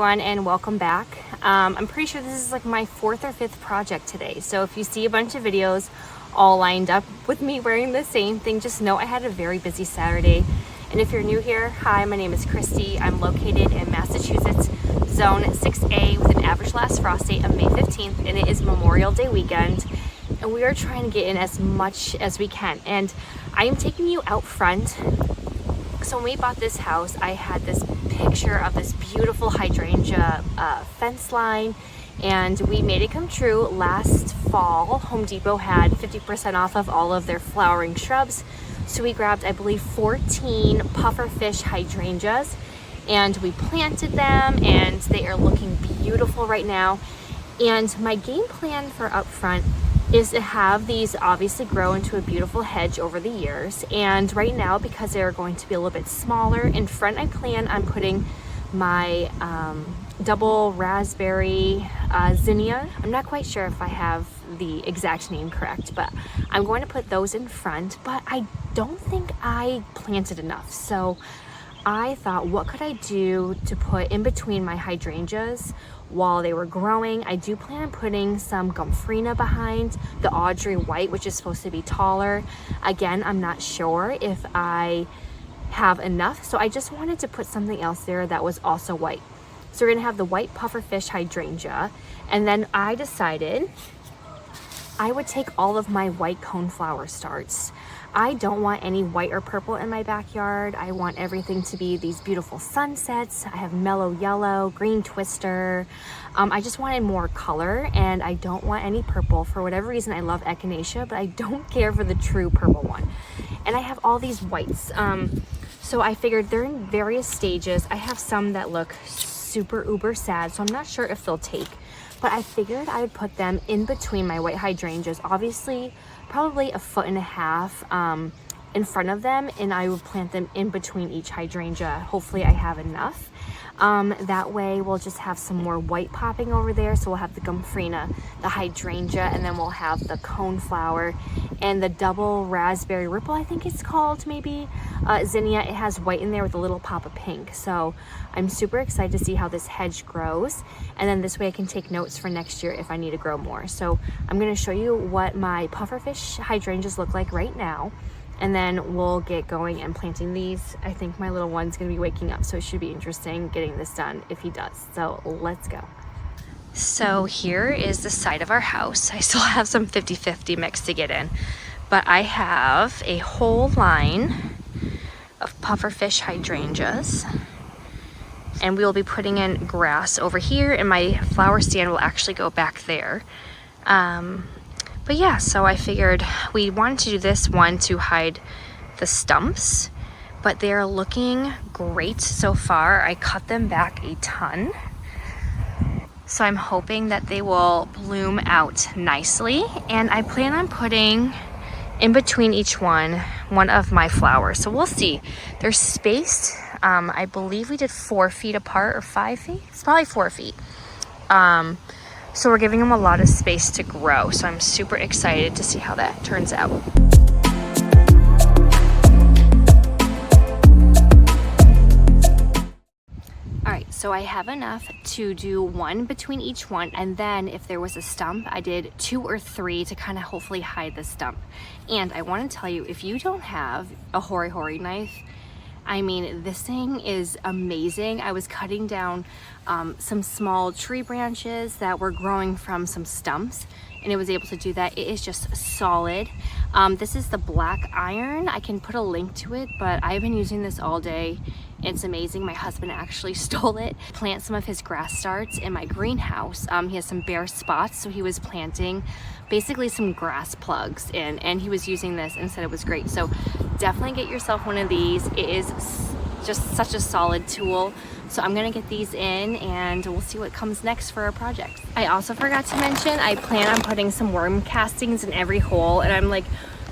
everyone, and welcome back. I'm pretty sure this is like my 4th or 5th project today. So if you see a bunch of videos all lined up with me wearing the same thing, just know I had a very busy Saturday. And if you're new here, hi, my name is Kristy. I'm located in Massachusetts, Zone 6A, with an average last frost date of May 15th, and it is Memorial Day weekend. And we are trying to get in as much as we can. And I am taking you out front. So when we bought this house, I had this picture of this beautiful hydrangea fence line, and we made it come true. Last fall, Home Depot had 50% off of all of their flowering shrubs. So we grabbed, I believe, 14 pufferfish hydrangeas, and we planted them, and they are looking beautiful right now. And my game plan for up front is to have these obviously grow into a beautiful hedge over the years. And right now, because they're going to be a little bit smaller, in front I plan on putting my double raspberry zinnia. I'm not quite sure if I have the exact name correct, but I'm going to put those in front. But I don't think I planted enough. So I thought, what could I do to put in between my hydrangeas while they were growing? I do plan on putting some Gomphrena behind the Audrey white, which is supposed to be taller. Again, I'm not sure if I have enough, so I just wanted to put something else there that was also white. So we're gonna have the white pufferfish hydrangea, and then I decided I would take all of my white coneflower starts. I don't want any white or purple in my backyard. I want everything to be these beautiful sunsets. I have mellow yellow, green twister. I just wanted more color, and I don't want any purple. For whatever reason, I love Echinacea, but I don't care for the true purple one. And I have all these whites. So I figured they're in various stages. I have some that look super uber sad, so I'm not sure if they'll take. But I figured I would put them in between my white hydrangeas, obviously probably 1.5 feet in front of them, and I would plant them in between each hydrangea. Hopefully I have enough. That way we'll just have some more white popping over there. So we'll have the Gomphrena, the hydrangea, and then we'll have the coneflower and the double raspberry ripple, I think it's called, maybe, zinnia. It has white in there with a little pop of pink. So I'm super excited to see how this hedge grows, and then this way I can take notes for next year if I need to grow more. So I'm going to show you what my pufferfish hydrangeas look like right now, and then we'll get going and planting these. I think my little one's gonna be waking up, so it should be interesting getting this done if he does. So let's go. So here is the side of our house. I still have some 50-50 mix to get in, but I have a whole line of pufferfish hydrangeas, and we will be putting in grass over here, and my flower stand will actually go back there. But yeah, so I figured we wanted to do this one to hide the stumps, but they're looking great so far. I cut them back a ton, so I'm hoping that they will bloom out nicely. And I plan on putting in between each one of my flowers. So we'll see. They're spaced. I believe we did 4 feet apart, or 5 feet. It's probably 4 feet. So we're giving them a lot of space to grow. So I'm super excited to see how that turns out. All right, so I have enough to do one between each one. And then if there was a stump, I did 2 or 3 to kind of hopefully hide the stump. And I want to tell you, if you don't have a hori knife, I mean, this thing is amazing. I was cutting down some small tree branches that were growing from some stumps, and it was able to do that. It is just solid. This is the black iron. I can put a link to it, but I've been using this all day. It's amazing. My husband actually stole it. Plant some of his grass starts in my greenhouse. He has some bare spots, so he was planting basically some grass plugs in, and he was using this and said it was great. So definitely get yourself one of these. It is just such a solid tool. So I'm gonna get these in, and we'll see what comes next for our project. I also forgot to mention, I plan on putting some worm castings in every hole, and I'm like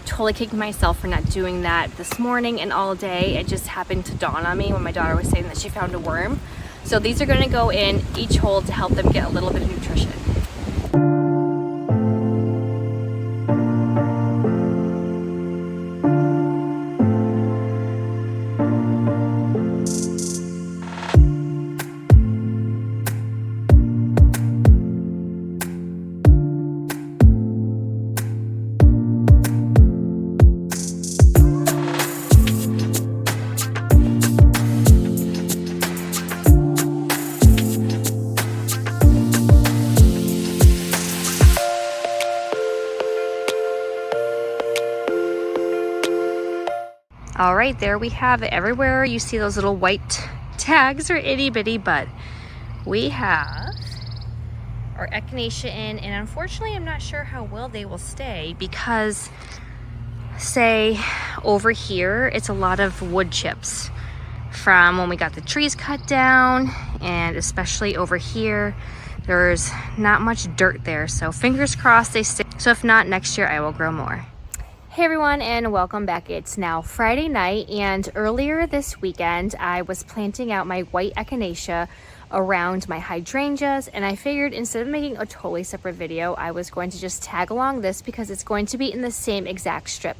totally kicking myself for not doing that this morning and all day. It just happened to dawn on me when my daughter was saying that she found a worm. So these are gonna go in each hole to help them get a little bit of nutrition. All right, there we have it. Everywhere you see those little white tags are itty bitty, but we have our Echinacea in, and unfortunately I'm not sure how well they will stay because say over here it's a lot of wood chips from when we got the trees cut down, and especially over here there's not much dirt there, so fingers crossed they stick. So if not, next year I will grow more. Hey everyone, and welcome back. It's now Friday night, and earlier this weekend I was planting out my white Echinacea around my hydrangeas, and I figured instead of making a totally separate video, I was going to just tag along this because it's going to be in the same exact strip.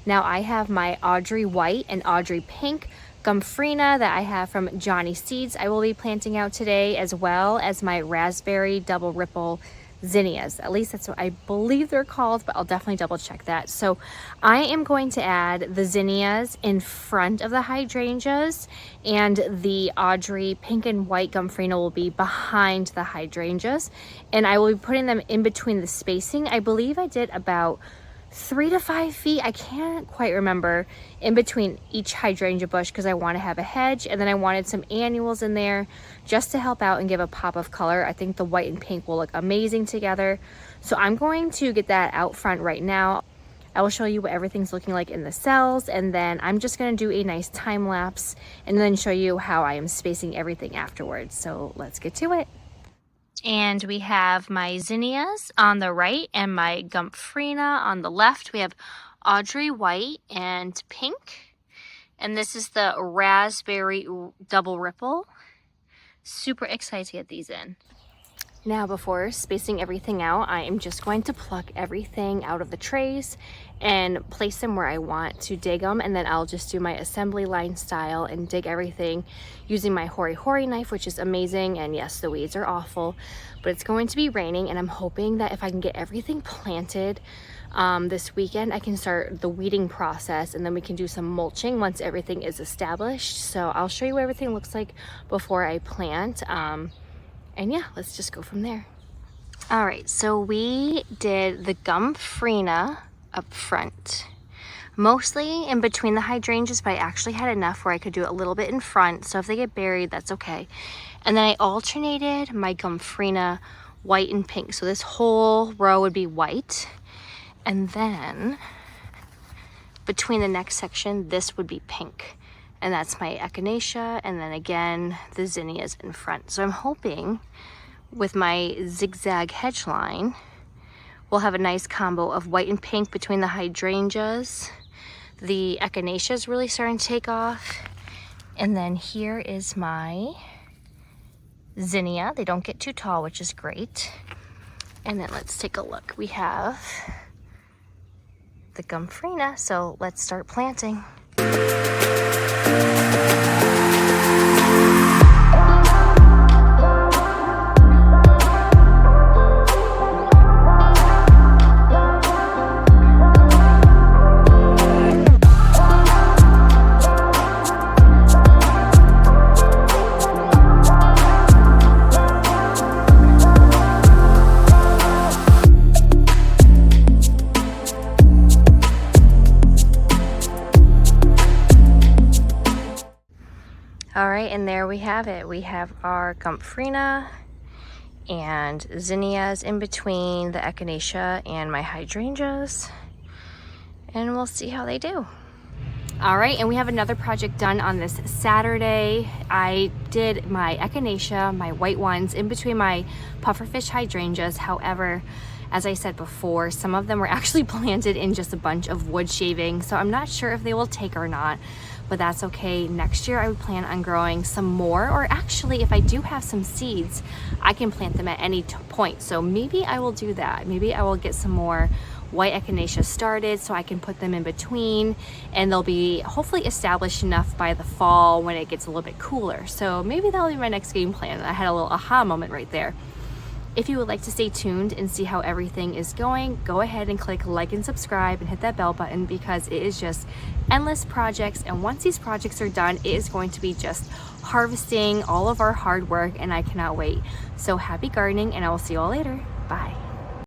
Now I have my Audrey white and Audrey pink Gomphrena that I have from Johnny Seeds I will be planting out today, as well as my raspberry double ripple Zinnias. At least that's what I believe they're called, but I'll definitely double check that. So I am going to add the Zinnias in front of the hydrangeas, and the Audrey pink and white Gomphrena will be behind the hydrangeas, and I will be putting them in between the spacing. I believe I did about 3 to 5 feet, I can't quite remember, in between each hydrangea bush because I want to have a hedge, and then I wanted some annuals in there just to help out and give a pop of color. I think the white and pink will look amazing together. So I'm going to get that out front right now. I will show you what everything's looking like in the cells, and then I'm just going to do a nice time lapse and then show you how I am spacing everything afterwards. So let's get to it. And we have my Zinnias on the right and my Gomphrena on the left. We have Audrey white and pink. And this is the raspberry double ripple. Super excited to get these in. Now, before spacing everything out, I am just going to pluck everything out of the trays and place them where I want to dig them, and then I'll just do my assembly line style and dig everything using my Hori Hori knife, which is amazing. And yes, the weeds are awful, but it's going to be raining, and I'm hoping that if I can get everything planted this weekend, I can start the weeding process, and then we can do some mulching once everything is established. So I'll show you what everything looks like before I plant. And yeah, let's just go from there. All right, so we did the Gomphrena up front, mostly in between the hydrangeas, but I actually had enough where I could do it a little bit in front, so if they get buried, that's okay. And then I alternated my Gomphrena white and pink, so this whole row would be white, and then between the next section, this would be pink. And that's my Echinacea, and then again the Zinnias in front. So I'm hoping with my zigzag hedge line we'll have a nice combo of white and pink between the hydrangeas. The Echinacea is really starting to take off, and then here is my Zinnia. They don't get too tall, which is great. And then let's take a look. We have the Gomphrena, so let's start planting. All right, and there we have it. We have our Gomphrena and Zinnias in between the Echinacea and my hydrangeas, and we'll see how they do. All right, and we have another project done on this Saturday. I did my Echinacea, my white ones, in between my pufferfish hydrangeas. However, as I said before, some of them were actually planted in just a bunch of wood shavings, so I'm not sure if they will take or not, but that's okay. Next year I would plan on growing some more, or actually if I do have some seeds, I can plant them at any point. So maybe I will do that. Maybe I will get some more white Echinacea started so I can put them in between, and they'll be hopefully established enough by the fall when it gets a little bit cooler. So maybe that'll be my next game plan. I had a little aha moment right there. If you would like to stay tuned and see how everything is going, go ahead and click like and subscribe and hit that bell button, because it is just endless projects, and once these projects are done, it is going to be just harvesting all of our hard work, and I cannot wait. So happy gardening, and I will see you all later. Bye.